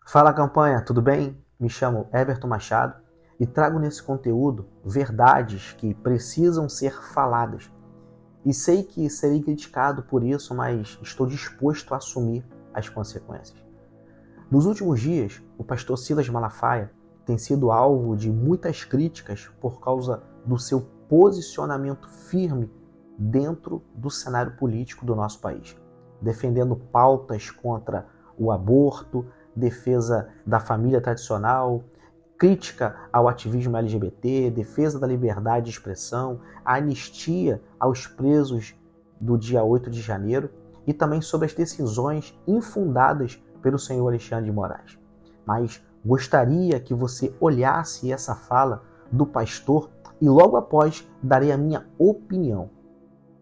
Fala campanha, tudo bem? Me chamo Everton Machado e trago nesse conteúdo verdades que precisam ser faladas. E sei que serei criticado por isso, mas estou disposto a assumir as consequências. Nos últimos dias, o pastor Silas Malafaia tem sido alvo de muitas críticas por causa do seu posicionamento firme dentro do cenário político do nosso país, defendendo pautas contra o aborto, defesa da família tradicional, crítica ao ativismo LGBT, defesa da liberdade de expressão, a anistia aos presos do dia 8 de janeiro e também sobre as decisões infundadas pelo senhor Alexandre de Moraes. Mas gostaria que você olhasse essa fala do pastor e logo após darei a minha opinião.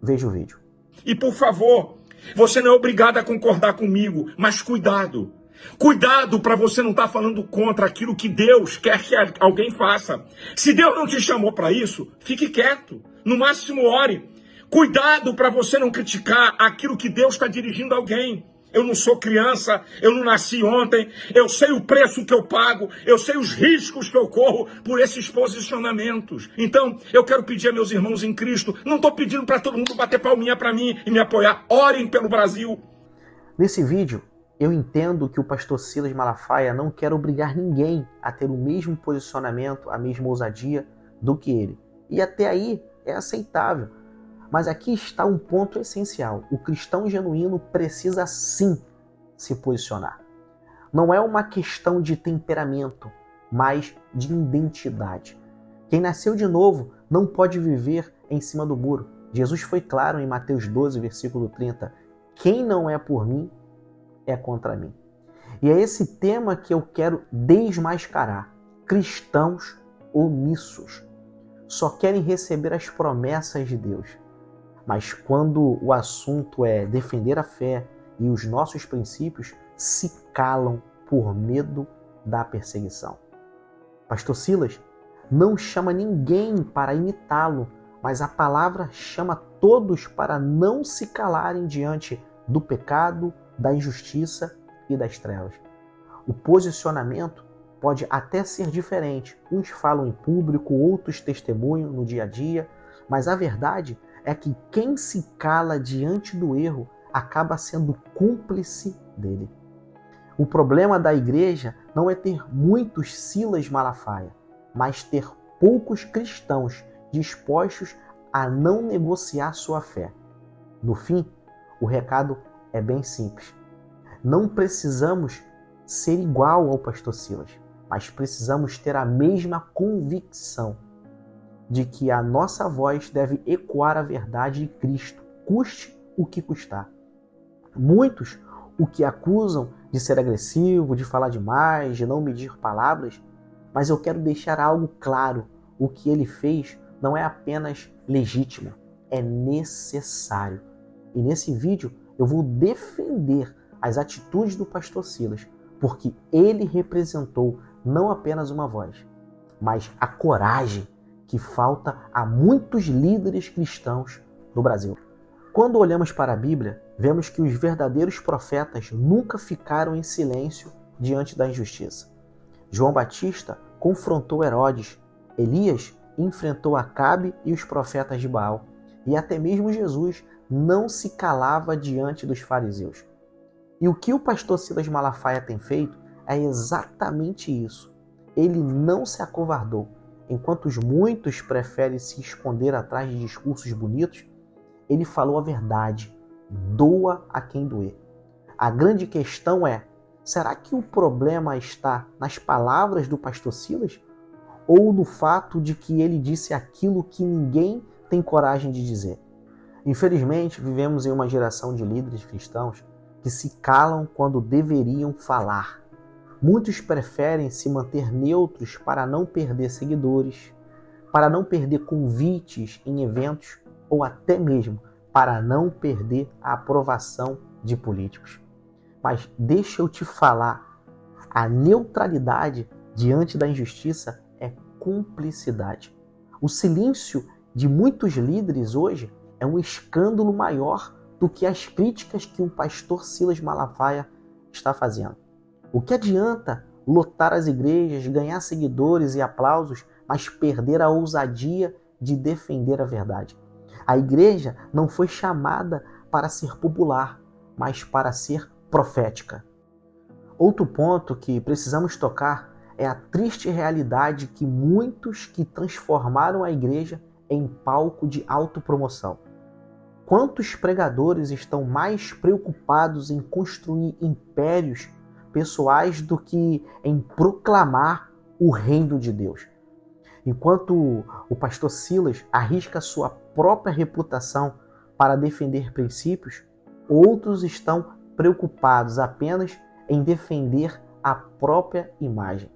Veja o vídeo. E por favor, você não é obrigado a concordar comigo, mas cuidado. Cuidado para você não estar falando contra aquilo que Deus quer que alguém faça. Se Deus não te chamou para isso, fique quieto. No máximo, ore. Cuidado para você não criticar aquilo que Deus está dirigindo a alguém. Eu não sou criança, eu não nasci ontem, eu sei o preço que eu pago, eu sei os riscos que eu corro por esses posicionamentos. Então, eu quero pedir a meus irmãos em Cristo, não estou pedindo para todo mundo bater palminha para mim e me apoiar. Orem pelo Brasil. Nesse vídeo, eu entendo que o pastor Silas Malafaia não quer obrigar ninguém a ter o mesmo posicionamento, a mesma ousadia do que ele. E até aí é aceitável. Mas aqui está um ponto essencial. O cristão genuíno precisa sim se posicionar. Não é uma questão de temperamento, mas de identidade. Quem nasceu de novo não pode viver em cima do muro. Jesus foi claro em Mateus 12, versículo 30. Quem não é por mim, é contra mim. E é esse tema que eu quero desmascarar. Cristãos omissos. Só querem receber as promessas de Deus. Mas quando o assunto é defender a fé e os nossos princípios, se calam por medo da perseguição. Pastor Silas não chama ninguém para imitá-lo, mas a palavra chama todos para não se calarem diante do pecado, da injustiça e das trevas. O posicionamento pode até ser diferente. Uns falam em público, outros testemunham no dia a dia, mas a verdade é que quem se cala diante do erro acaba sendo cúmplice dele. O problema da igreja não é ter muitos Silas Malafaia, mas ter poucos cristãos dispostos a não negociar sua fé. No fim, o recado é bem simples. Não precisamos ser igual ao pastor Silas, mas precisamos ter a mesma convicção de que a nossa voz deve ecoar a verdade de Cristo, custe o que custar. Muitos o que acusam de ser agressivo, de falar demais, de não medir palavras, mas eu quero deixar algo claro. O que ele fez não é apenas legítimo, é necessário. E nesse vídeo eu vou defender as atitudes do pastor Silas, porque ele representou não apenas uma voz, mas a coragem que falta a muitos líderes cristãos no Brasil. Quando olhamos para a Bíblia, vemos que os verdadeiros profetas nunca ficaram em silêncio diante da injustiça. João Batista confrontou Herodes, Elias enfrentou Acabe e os profetas de Baal, e até mesmo Jesus não se calava diante dos fariseus. E o que o pastor Silas Malafaia tem feito é exatamente isso. Ele não se acovardou. Enquanto muitos preferem se esconder atrás de discursos bonitos, ele falou a verdade, doa a quem doer. A grande questão é, será que o problema está nas palavras do pastor Silas? Ou no fato de que ele disse aquilo que ninguém tem coragem de dizer? Infelizmente, vivemos em uma geração de líderes cristãos que se calam quando deveriam falar. Muitos preferem se manter neutros para não perder seguidores, para não perder convites em eventos ou até mesmo para não perder a aprovação de políticos. Mas deixa eu te falar, a neutralidade diante da injustiça é cumplicidade. O silêncio de muitos líderes hoje é um escândalo maior do que as críticas que o pastor Silas Malafaia está fazendo. O que adianta lotar as igrejas, ganhar seguidores e aplausos, mas perder a ousadia de defender a verdade? A igreja não foi chamada para ser popular, mas para ser profética. Outro ponto que precisamos tocar é a triste realidade que muitos que transformaram a igreja em palco de autopromoção. Quantos pregadores estão mais preocupados em construir impérios pessoais do que em proclamar o reino de Deus? Enquanto o pastor Silas arrisca sua própria reputação para defender princípios, outros estão preocupados apenas em defender a própria imagem.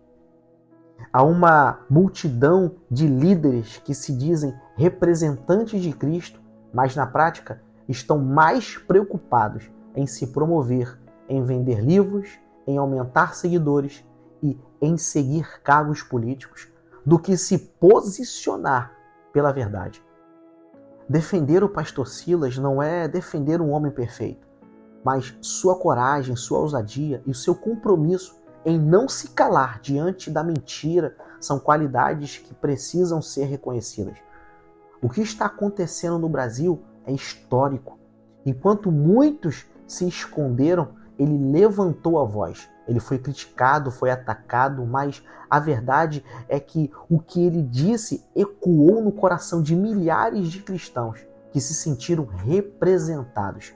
Há uma multidão de líderes que se dizem representantes de Cristo, mas na prática estão mais preocupados em se promover, em vender livros, em aumentar seguidores e em seguir cargos políticos, do que se posicionar pela verdade. Defender o pastor Silas não é defender um homem perfeito, mas sua coragem, sua ousadia e o seu compromisso em não se calar diante da mentira são qualidades que precisam ser reconhecidas. O que está acontecendo no Brasil é histórico. Enquanto muitos se esconderam, ele levantou a voz. Ele foi criticado, foi atacado, mas a verdade é que o que ele disse ecoou no coração de milhares de cristãos que se sentiram representados.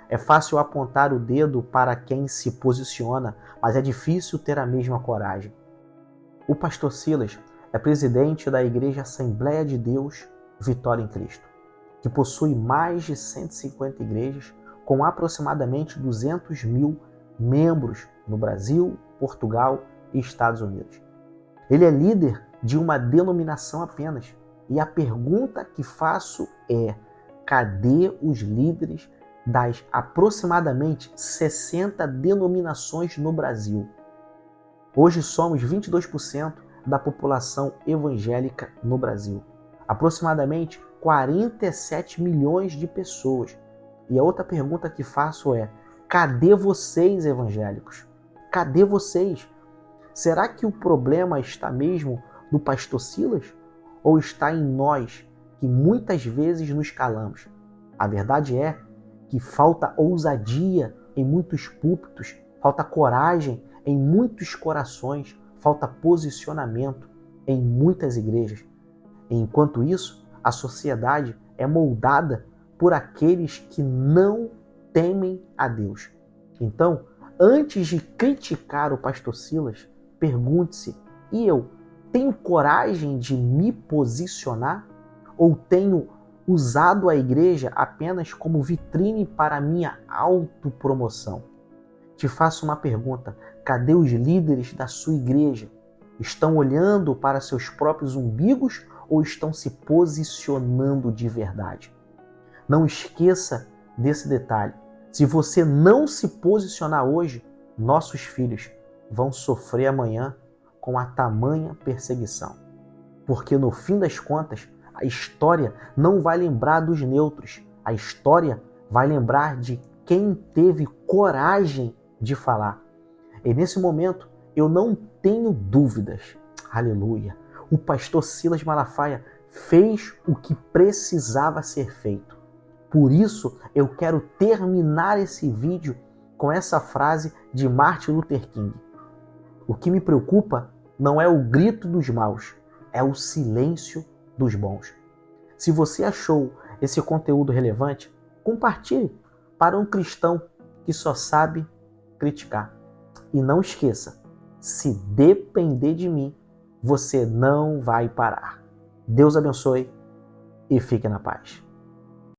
É fácil apontar o dedo para quem se posiciona, mas é difícil ter a mesma coragem. O pastor Silas é presidente da Igreja Assembleia de Deus Vitória em Cristo, que possui mais de 150 igrejas com aproximadamente 200 mil membros no Brasil, Portugal e Estados Unidos. Ele é líder de uma denominação apenas, e a pergunta que faço é: cadê os líderes das aproximadamente 60 denominações no Brasil? Hoje somos 22% da população evangélica no Brasil, aproximadamente 47 milhões de pessoas. E a outra pergunta que faço é: cadê vocês, evangélicos? Cadê vocês? Será que o problema está mesmo no pastor Silas? Ou está em nós, que muitas vezes nos calamos? A verdade é que falta ousadia em muitos púlpitos, falta coragem em muitos corações, falta posicionamento em muitas igrejas. E enquanto isso, a sociedade é moldada por aqueles que não temem a Deus. Então, antes de criticar o pastor Silas, pergunte-se: e eu tenho coragem de me posicionar? Ou tenho usado a igreja apenas como vitrine para a minha autopromoção? Te faço uma pergunta: cadê os líderes da sua igreja? Estão olhando para seus próprios umbigos ou estão se posicionando de verdade? Não esqueça desse detalhe. Se você não se posicionar hoje, nossos filhos vão sofrer amanhã com a tamanha perseguição. Porque no fim das contas, a história não vai lembrar dos neutros. A história vai lembrar de quem teve coragem de falar. E nesse momento, eu não tenho dúvidas. Aleluia! O pastor Silas Malafaia fez o que precisava ser feito. Por isso, eu quero terminar esse vídeo com essa frase de Martin Luther King: o que me preocupa não é o grito dos maus, é o silêncio dos bons. Se você achou esse conteúdo relevante, compartilhe para um cristão que só sabe criticar. E não esqueça, se depender de mim, você não vai parar. Deus abençoe e fique na paz.